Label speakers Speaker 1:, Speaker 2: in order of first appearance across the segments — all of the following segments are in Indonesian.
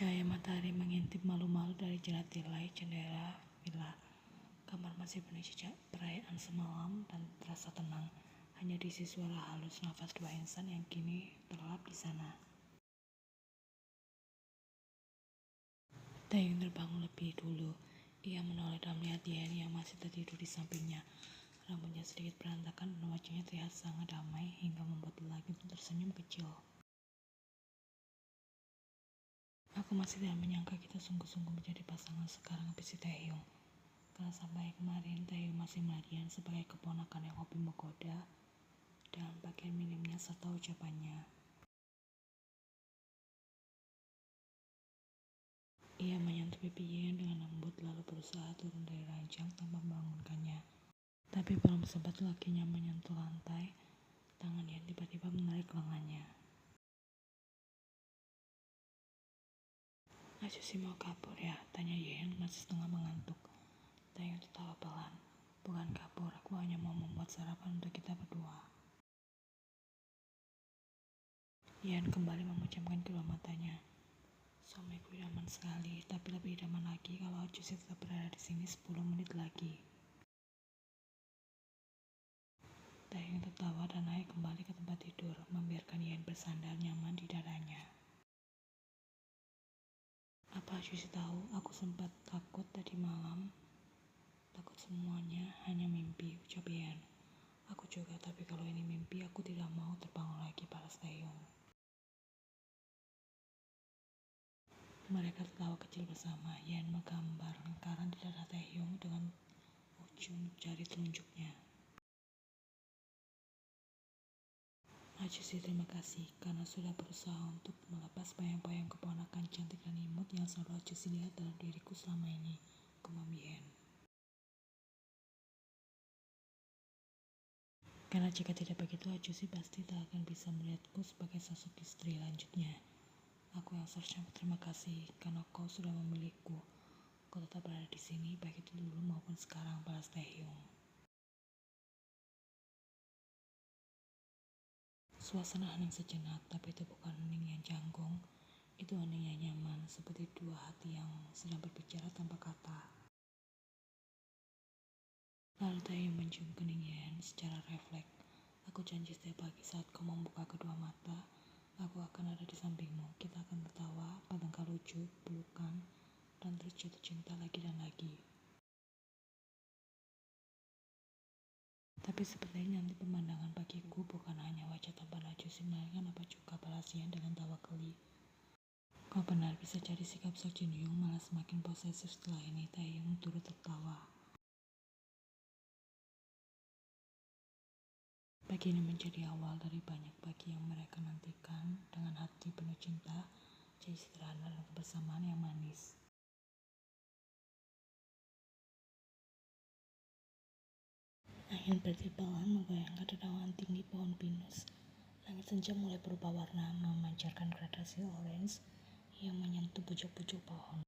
Speaker 1: Cahaya matahari mengintip malu-malu dari jerat tirai jendela villa. Kamar masih penuh jejak perayaan semalam dan terasa tenang. Hanya diisi suara halus nafas dua insan yang kini terlelap di sana. Taeyong terbangun lebih dulu. Ia menoleh dan melihat Yen yang masih tertidur di sampingnya. Rambutnya sedikit berantakan dan wajahnya terlihat sangat damai hingga membuat lelaki itu tersenyum kecil. Aku masih tidak menyangka kita sungguh-sungguh menjadi pasangan sekarang, habis Taeyong. Karena sampai kemarin Taeyong masih melihat Yen sebagai keponakan yang hobi menggoda dengan bagian minimnya serta ucapannya. Ia menyentuh pipi Yen dengan lembut lalu berusaha turun dari ranjang tanpa membangunkannya. Tapi belum sempat lakinya menyentuh lantai, tangan Yen tiba-tiba menarik lengannya. Acusi mau kabur ya? Tanya Yen masih setengah mengantuk. Taeyong tertawa pelan. Bukan kabur, aku hanya mau membuat sarapan untuk kita berdua. Yen kembali memejamkan kedua matanya. Suamiku idaman sekali, tapi lebih idaman lagi kalau Acusi tetap berada di sini 10 menit lagi. Taeyong tertawa dan naik kembali ke tempat tidur, membiarkan Yen bersandar nyaman di dadanya. Apa Acusi tahu, aku sempat takut tadi malam. Takut semuanya hanya mimpi, ucap Yen. Aku juga, tapi kalau ini mimpi, aku tidak mau terbangun lagi, balas Taeyong. Mereka tertawa kecil bersama. Yen menggambar lingkaran di dada Taeyong dengan ujung jari telunjuknya. Acusi, terima kasih karena sudah berusaha untuk melepas bayang-bayang keponakan cantik dan imut yang selalu Acusi lihat dalam diriku selama ini, gumam Yen. Karena jika tidak begitu, Acusi pasti tak akan bisa melihatku sebagai sosok istri, lanjutnya. Aku yang seharusnya berterima kasih karena kau sudah memilihku. Kau tetap berada di sini, baik itu dulu maupun sekarang, balas Taeyong. Suasana hening sejenak, tapi itu bukan hening yang canggung. Itu hening yang nyaman, seperti dua hati yang sedang berbicara tanpa kata. Lalu Taeyong mencium kening Yen secara refleks. Aku janji setiap pagi saat kau membuka kedua mata, aku akan ada di sampingmu. Kita akan tertawa, bertengkar lucu, pelukan, dan terus jatuh cinta lagi dan lagi. Tapi sepertinya nanti pemandangan bagiku bukan hanya wajah tampan Acusi, melainkan apa juga, balas Yen dengan tawa geli. Kau benar, bisa jadi sikap Sok Jin Hyung malah semakin posesif setelah ini. Taeyong turut tertawa. Pagi ini menjadi awal dari banyak pagi yang mereka nantikan dengan hati penuh cinta, janji sederhana dan kebersamaan yang manis. Angin bertiupan menggoyangkan dedaunan tinggi pohon pinus. Langit senja mulai berubah warna, memancarkan gradasi orange yang menyentuh pucuk-pucuk pohon.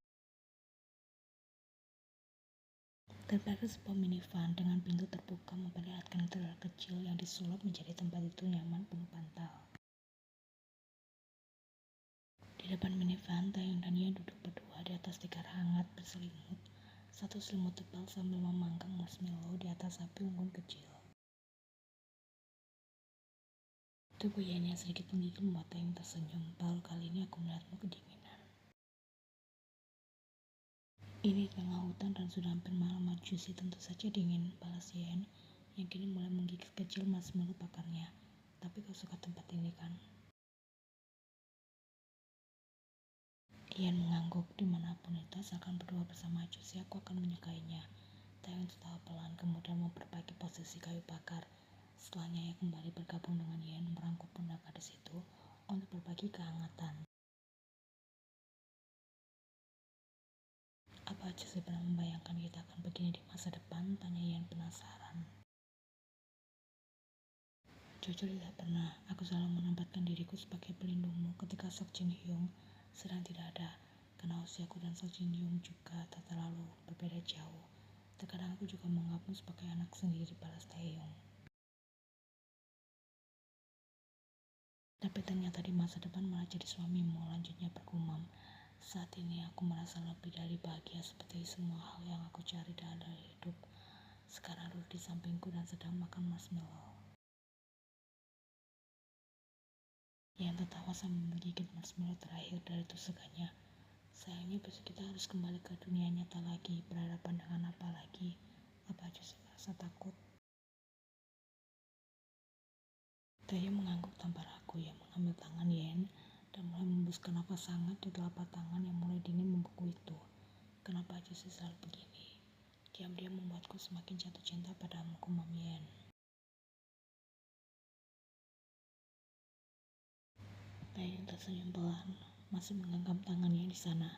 Speaker 1: Terdapat sebuah minivan dengan pintu terbuka memperlihatkan trailer kecil yang disulap menjadi tempat itu nyaman penuh bantal. Di depan minivan, Taeyong dan Yen duduk berdua di atas tikar hangat berselimut. Satu selimut tebal sambil memanggang marshmallow di atas api unggun kecil. Tubuh Yen yang sedikit menggigil membuat Taeyong tersenyum. Baru kali ini aku melihatmu kedinginan. Ini tengah hutan dan sudah hampir malam. Acusi, tentu saja dingin, balas Yen yang kini mulai menggigit kecil marshmallow bakarnya. Tapi kau suka tempat ini kan? Yen mengangguk. Dimanapun itu, asalkan berdua bersama Acusi, aku akan menyukainya. Taeyong tertawa pelan, kemudian memperbaiki posisi kayu bakar. Setelahnya ia kembali bergabung dengan Yen, merangkul pundak gadis itu untuk berbagi kehangatan. Apa Acusi pernah membayangkan kita akan begini di masa depan? Tanya Yen penasaran. Jujur tidak pernah. Aku selalu menempatkan diriku sebagai pelindungmu ketika Sok Jin Hyung sedang tidak ada. Karena usiaku dan Sok Jin Hyung juga tak terlalu berbeda jauh. Terkadang aku juga menganggapmu sebagai anak sendiri, balas Taeyong. Tapi ternyata di masa depan malah jadi suamimu, lanjutnya bergumam. Saat ini aku merasa lebih dari bahagia seperti semua hal yang aku cari dalam hidup. Sekarang duduk di sampingku dan sedang makan marshmallow. Yang tertawa sambil menggigit marshmallow terakhir dari tusuknya. Sayangnya besok kita harus kembali ke dunia nyata lagi, berhadapan dengan apa lagi? Apa aja sih merasa takut? Taehyung mengangguk tanpa ragu. Yang mengambil tangan Yen dan mulai membuskan nafas hangat di telapak tangan yang mulai dingin membeku itu. Kenapa aja sih selalu begini? Diam-diam membuatku semakin jatuh cinta padamu, kumam Yen. Taehyung tersenyum pelan, masih menggenggam tangannya di sana.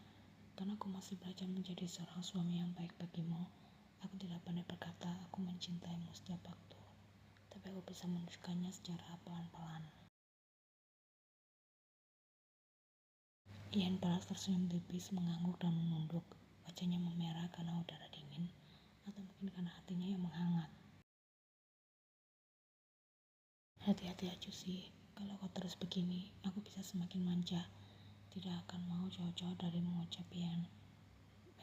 Speaker 1: Karena aku masih belajar menjadi seorang suami yang baik bagimu. Aku tidak pandai berkata, aku mencintaimu setiap waktu. Tapi aku bisa menunjukkannya secara pelan-pelan. Ian balas tersenyum tipis, mengangguk dan menunduk. Wajahnya memerah karena udara dingin, atau mungkin karena hatinya yang menghangat. Hati-hati aja sih, kalau kau terus begini, aku bisa semakin manja. Tidak akan mau jauh-jauh dari mengucap Ian.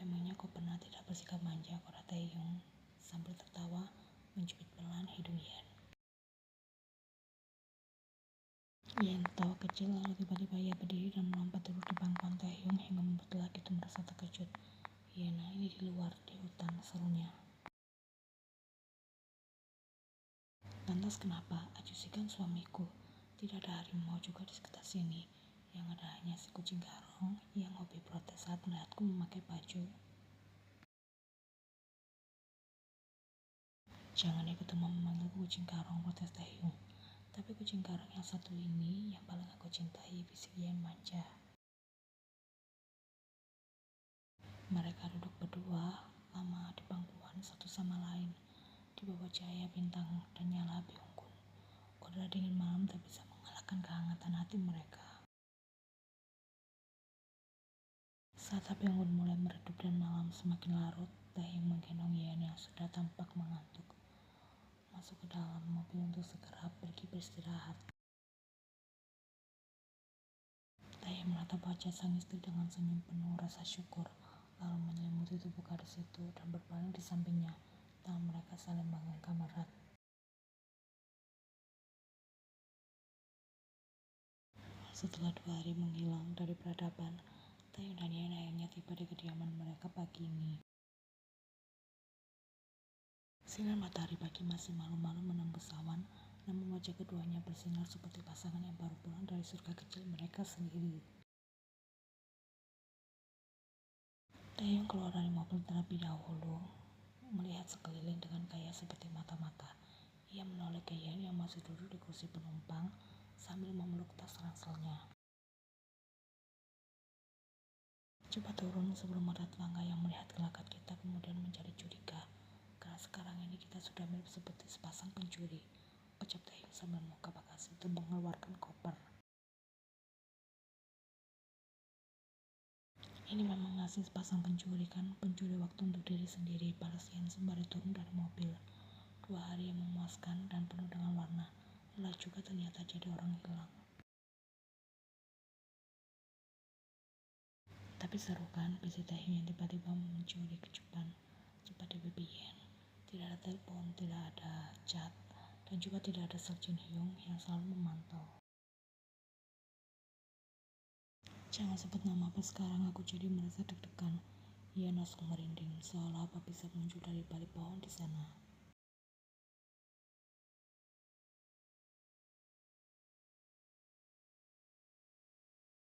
Speaker 1: Memangnya kau pernah tidak bersikap manja, kata Taehyung sambil tertawa mencubit pelan hidung Ian. Ian tertawa kecil lalu tiba-tiba ia berdiri dan melompat duduk di pangkuan Taehyung hingga membuat lelaki itu merasa terkejut. Iena, ini di luar, di hutan, serunya. Lantas kenapa? Ajusi kan suamiku. Tidak ada harimau juga di sekitar sini. Yang ada hanya si kucing garong yang hobi protes saat melihatku memakai baju. Jangan ikut memanggil kucing garong, protes Taehyung. Tapi kucing garong yang satu ini yang paling aku cintai, bisik Yen manja. Mereka duduk berdua lama di pangkuan satu sama lain di bawah cahaya bintang dan nyala api unggun. Udara dingin malam tak bisa mengalahkan kehangatan hati mereka. Saat api unggun mulai meredup dan malam semakin larut, Taehyung menggendong Yen yang sudah tampak mengantuk masuk ke dalam mobil untuk segera pergi beristirahat. Taehyung menatap wajah sang istri dengan senyum penuh rasa syukur, lalu menyelimuti tubuh gadis itu dan berbaring di sampingnya. Tangan mereka saling menggenggam erat. Setelah 2 hari menghilang dari peradaban, Taehyung dan Yen akhirnya tiba di kediaman mereka pagi ini. Sinar matahari pagi masih malu-malu menembus awan, namun wajah keduanya bersinar seperti pasangan yang baru pulang dari surga kecil mereka sendiri. Taehyung keluar dari mobil terlebih dahulu, melihat sekeliling dengan gaya seperti mata-mata. Ia menoleh ke Yen yang masih duduk di kursi penumpang sambil memeluk tas ranselnya. Coba turun sebelum ada tetangga yang melihat gelagat kita kemudian menjadi curiga. Karena sekarang ini kita sudah mirip seperti sepasang pencuri, ucap Taehyung sambil membuka bagasi itu mengeluarkan koper. Ini memang nasib sepasang pencuri kan, pencuri waktu untuk diri sendiri, balas Yen sembari turun dari mobil. 2 hari yang memuaskan dan penuh dengan warna, lelah juga ternyata jadi orang hilang. Tapi seru kan, bisik Taehyung yang tiba-tiba mencuri kecupan cepat di pipi Yen. Tidak ada telepon, tidak ada chat, dan juga tidak ada Seok Jin Hyung yang selalu memantau. Jangan sebut nama apa sekarang, aku jadi merasa deg-degan. Ia langsung merinding, seolah apa bisa muncul dari balik pohon di sana.